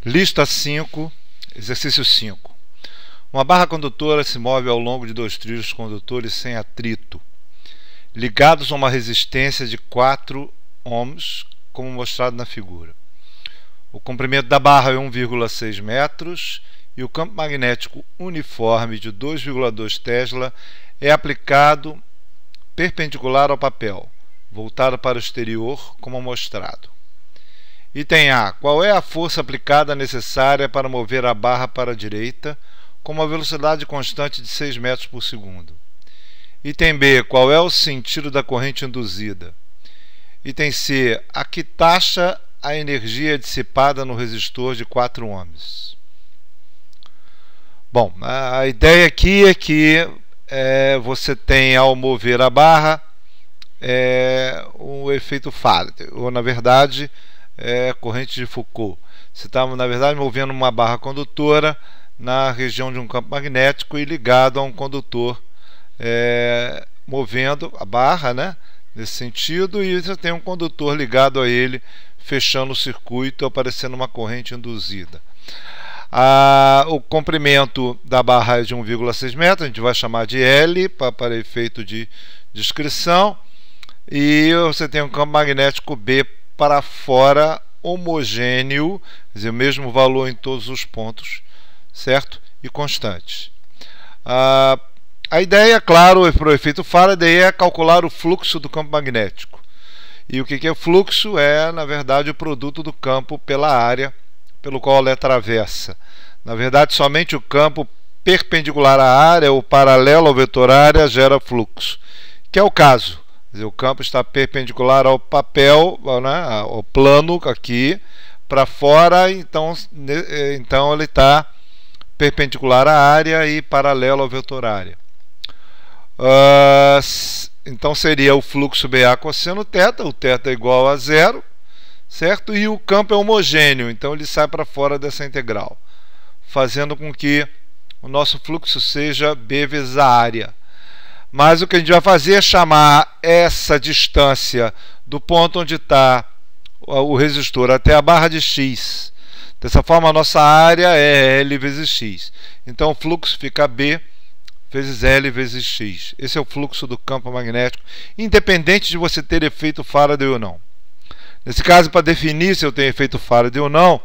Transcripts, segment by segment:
Lista 5, exercício 5. Uma barra condutora se move ao longo de dois trilhos condutores sem atrito, ligados a uma resistência de 4 ohms, como mostrado na figura. O comprimento da barra é 1,6 metros e o campo magnético uniforme de 2,2 Tesla é aplicado perpendicular ao papel, voltado para o exterior, como mostrado. Item A. Qual é a força aplicada necessária para mover a barra para a direita com uma velocidade constante de 6 metros por segundo? Item B. Qual é o sentido da corrente induzida? Item C. A que taxa a energia dissipada no resistor de 4 ohms? Bom, a ideia aqui é que você tem, ao mover a barra, o efeito Faraday, ou na verdade corrente de Foucault. Você está, na verdade, movendo uma barra condutora na região de um campo magnético e ligado a um condutor, movendo a barra, né, nesse sentido, e você tem um condutor ligado a ele, fechando o circuito, aparecendo uma corrente induzida. O comprimento da barra é de 1,6 metros, a gente vai chamar de L para efeito de descrição, e você tem um campo magnético B para fora, homogêneo, quer dizer, o mesmo valor em todos os pontos, certo? E constante. A ideia, claro, para o efeito Faraday é calcular o fluxo do campo magnético. E o que é fluxo? É, na verdade, o produto do campo pela área pelo qual ela atravessa. Na verdade, somente o campo perpendicular à área ou paralelo ao vetor área gera fluxo, que é o caso. Quer dizer, o campo está perpendicular ao papel, né, ao plano aqui, para fora, então ele está perpendicular à área e paralelo ao vetor área. Então seria o fluxo BA cosseno θ, o θ é igual a 0, certo? E o campo é homogêneo, então ele sai para fora dessa integral, fazendo com que o nosso fluxo seja B vezes a área. Mas o que a gente vai fazer é chamar essa distância do ponto onde está o resistor até a barra de x. Dessa forma, a nossa área é L vezes x. Então, o fluxo fica B vezes L vezes x. Esse é o fluxo do campo magnético, independente de você ter efeito Faraday ou não. Nesse caso, para definir se eu tenho efeito Faraday ou não,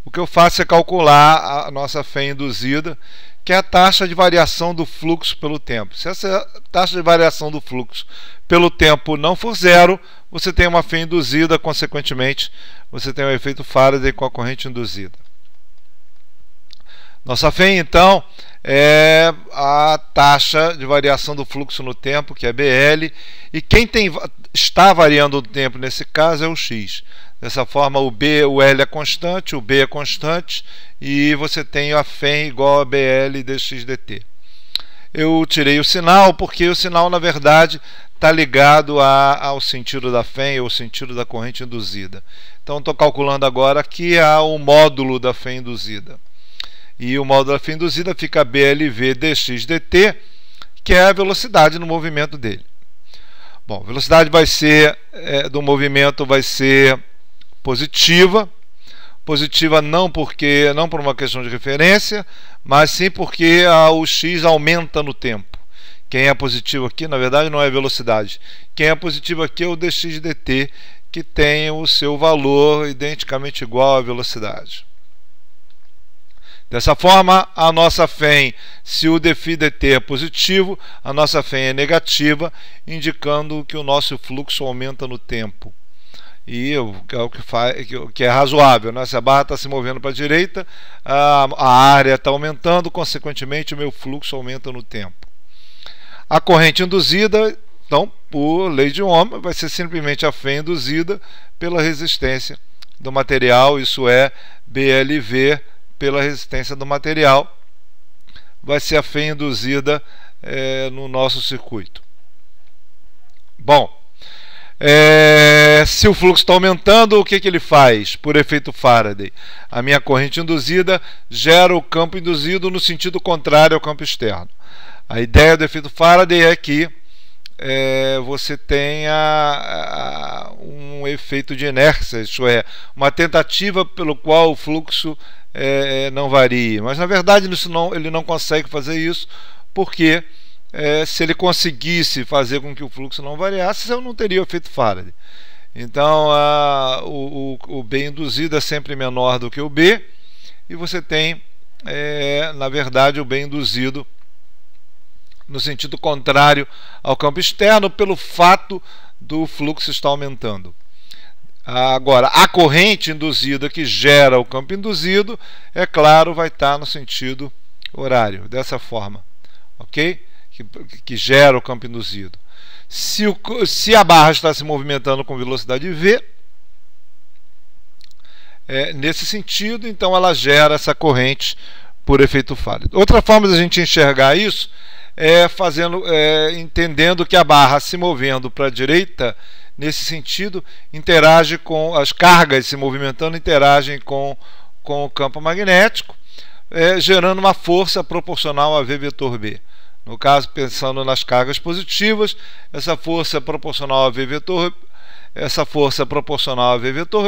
o que eu faço é calcular a nossa fé induzida, que é a taxa de variação do fluxo pelo tempo. Se essa taxa de variação do fluxo pelo tempo não for zero, você tem uma fé induzida, consequentemente, você tem um efeito Faraday com a corrente induzida. Nossa fé, então, é a taxa de variação do fluxo no tempo, que é BL, e quem está variando o tempo nesse caso é o x. Dessa forma, o L é constante, o B é constante, e você tem a φ igual a BL dx dt. Eu tirei o sinal porque o sinal, na verdade, está ligado ao sentido da φ, ou sentido da corrente induzida. Então, estou calculando agora aqui o módulo da φ induzida. E o módulo da φ induzida fica BLV dx dt, que é a velocidade no movimento dele. Bom, a velocidade vai ser, do movimento vai ser positiva. Positiva não por uma questão de referência, mas sim porque o x aumenta no tempo. Quem é positivo aqui, na verdade, não é a velocidade. Quem é positivo aqui é o dx dt, que tem o seu valor identicamente igual à velocidade. Dessa forma, a nossa φ, se o dφ dt é positivo, a nossa φ é negativa, indicando que o nosso fluxo aumenta no tempo. E é o que é razoável, né? Se a barra está se movendo para a direita, a área está aumentando, consequentemente o meu fluxo aumenta no tempo. A corrente induzida, então, por lei de Ohm, vai ser simplesmente a φ induzida pela resistência do material, isso é BLV pela resistência do material, vai ser a φ induzida no nosso circuito. Bom, se o fluxo está aumentando, o que ele faz? Por efeito Faraday, a minha corrente induzida gera o campo induzido no sentido contrário ao campo externo. A ideia do efeito Faraday é que você tenha um efeito de inércia, isto é, uma tentativa pelo qual o fluxo não varie. Mas na verdade ele não consegue fazer isso, porque se ele conseguisse fazer com que o fluxo não variasse, eu não teria o efeito Faraday. Então o B induzido é sempre menor do que o B, e você tem na verdade o B induzido no sentido contrário ao campo externo, pelo fato do fluxo estar aumentando. Agora, a corrente induzida que gera o campo induzido, é claro, vai estar no sentido horário, dessa forma, ok? Que gera o campo induzido. Se a barra está se movimentando com velocidade v, nesse sentido, então ela gera essa corrente por efeito Faraday. Outra forma de a gente enxergar isso entendendo que a barra se movendo para a direita, nesse sentido, interage com as cargas se movimentando, interagem com o campo magnético, gerando uma força proporcional a V vetor B. No caso, pensando nas cargas positivas, essa força proporcional a V vetor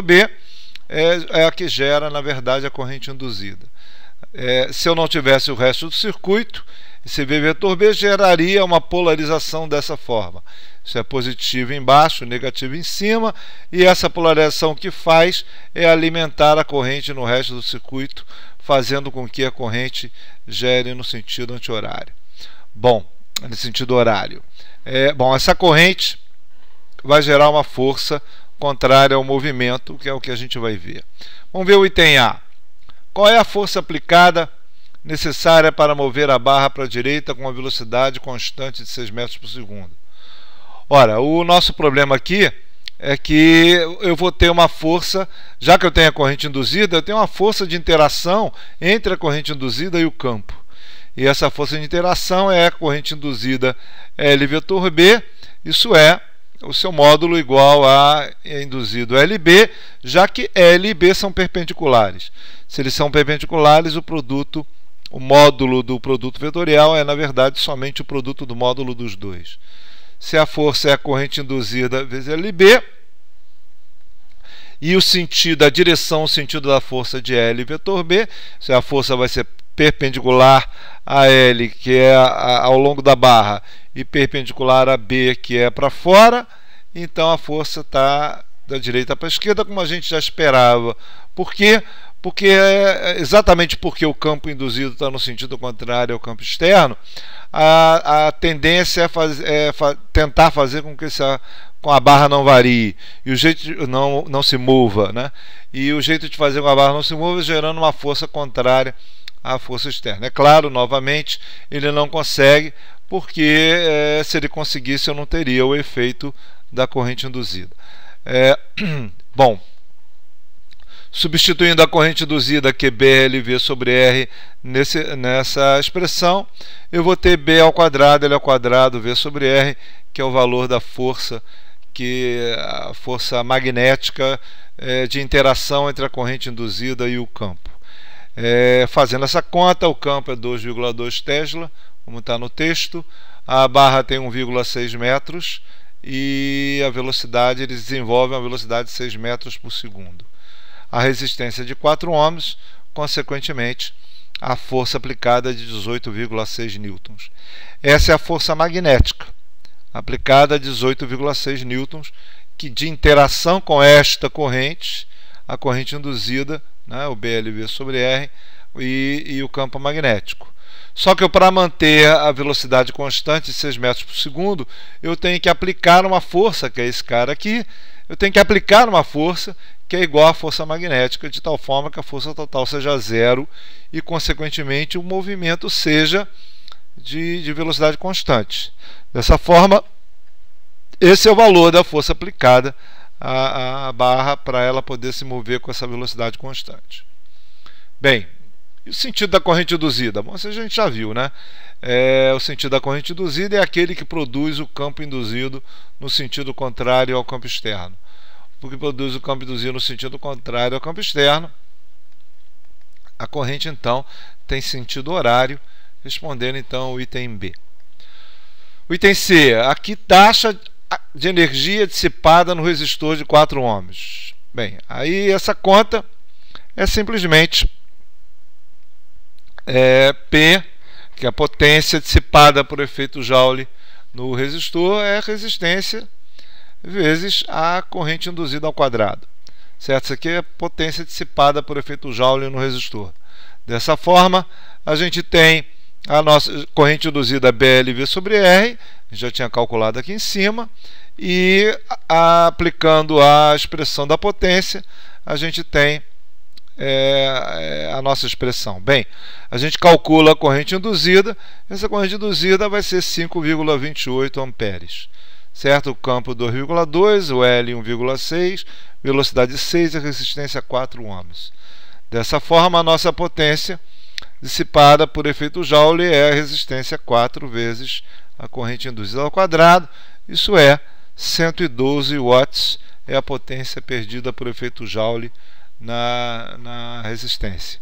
B é a que gera, na verdade, a corrente induzida. Se eu não tivesse o resto do circuito, esse V vetor B geraria uma polarização dessa forma. Isso é positivo embaixo, negativo em cima, e essa polarização que faz é alimentar a corrente no resto do circuito, fazendo com que a corrente gere no sentido anti-horário. Bom, no sentido horário. Essa corrente vai gerar uma força contrária ao movimento, que é o que a gente vai ver. Vamos ver o item A. Qual é a força aplicada necessária para mover a barra para a direita com uma velocidade constante de 6 metros por segundo? Ora, o nosso problema aqui é que eu vou ter uma força, já que eu tenho a corrente induzida, eu tenho uma força de interação entre a corrente induzida e o campo. E essa força de interação é a corrente induzida L vetor B, isso é o seu módulo igual a induzido LB, já que L e B são perpendiculares. Se eles são perpendiculares, o módulo do produto vetorial é, na verdade, somente o produto do módulo dos dois. Se a força é a corrente induzida vezes LB, e a direção, o sentido da força de L vetor B, se a força vai ser perpendicular a L, que é ao longo da barra, e perpendicular a B, que é para fora, então a força está da direita para a esquerda, como a gente já esperava. Por quê? Exatamente porque o campo induzido está no sentido contrário ao campo externo, a tendência é tentar fazer com que a barra não varie e o jeito não se mova, né? E o jeito de fazer com que a barra não se mova é gerando uma força contrária à força externa. É claro, novamente, ele não consegue, porque se ele conseguisse eu não teria o efeito da corrente induzida. Bom, substituindo a corrente induzida QB LV sobre R nessa expressão, eu vou ter B ao quadrado, L ao quadrado, V sobre R, que é o valor da força, a força magnética de interação entre a corrente induzida e o campo. Fazendo essa conta, o campo é 2,2 Tesla, como está no texto, a barra tem 1,6 metros e a velocidade, eles desenvolvem uma velocidade de 6 metros por segundo. A resistência de 4 ohms, consequentemente, a força aplicada é de 18,6 newtons. Essa é a força magnética, aplicada a 18,6 newtons, que de interação com esta corrente, a corrente induzida, né, o BLV sobre R, e o campo magnético. Só que para manter a velocidade constante de 6 metros por segundo, eu tenho que aplicar uma força, que é esse cara aqui, eu tenho que aplicar uma força que é igual à força magnética, de tal forma que a força total seja zero e, consequentemente, o movimento seja de velocidade constante. Dessa forma, esse é o valor da força aplicada à barra para ela poder se mover com essa velocidade constante. Bem, e o sentido da corrente induzida? Bom, isso a gente já viu, né? O sentido da corrente induzida é aquele que produz o campo induzido no sentido contrário ao campo externo. Porque produz o campo induzido no sentido contrário ao campo externo, a corrente, então, tem sentido horário, respondendo, então, o item B. O item C, aqui taxa de energia dissipada no resistor de 4 ohms. Bem, aí essa conta é simplesmente P, que é a potência dissipada por efeito Joule no resistor, é resistência vezes a corrente induzida ao quadrado. Certo? Isso aqui é a potência dissipada por efeito Joule no resistor. Dessa forma, a gente tem a nossa corrente induzida BLV sobre R, já tinha calculado aqui em cima, e aplicando a expressão da potência, a gente tem a nossa expressão. Bem, a gente calcula a corrente induzida, essa corrente induzida vai ser 5,28 amperes. Certo? O campo 2,2, o L 1,6, velocidade 6 e resistência 4 ohms. Dessa forma, a nossa potência dissipada por efeito Joule é a resistência 4 vezes a corrente induzida ao quadrado, isso é 112 watts é a potência perdida por efeito Joule na resistência.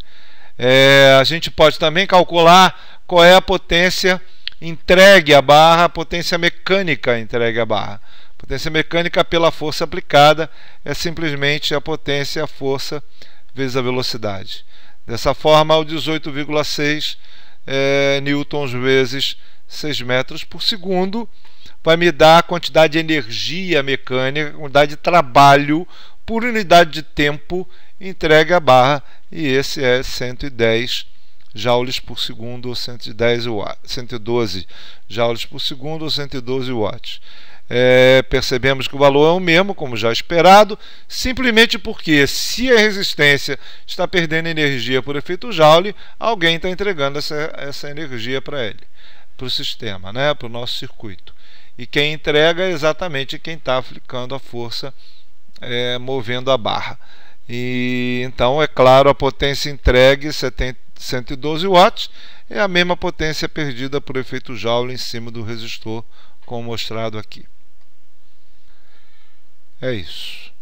A gente pode também calcular qual é a potência entregue à barra, a potência mecânica entregue à barra. Potência mecânica pela força aplicada é simplesmente a potência, a força, vezes a velocidade. Dessa forma, o 18,6 newtons vezes 6 metros por segundo vai me dar a quantidade de energia mecânica, a quantidade de trabalho por unidade de tempo entregue à barra, e esse é 110 joules por segundo ou 112 joules por segundo ou 112 watts. Percebemos que o valor é o mesmo, como já esperado, simplesmente porque se a resistência está perdendo energia por efeito Joule, alguém está entregando essa energia para ele, para o sistema, né, para o nosso circuito. E quem entrega é exatamente quem está aplicando a força movendo a barra. E então, é claro, a potência entregue 112 watts é a mesma potência perdida por efeito Joule em cima do resistor, como mostrado aqui. É isso.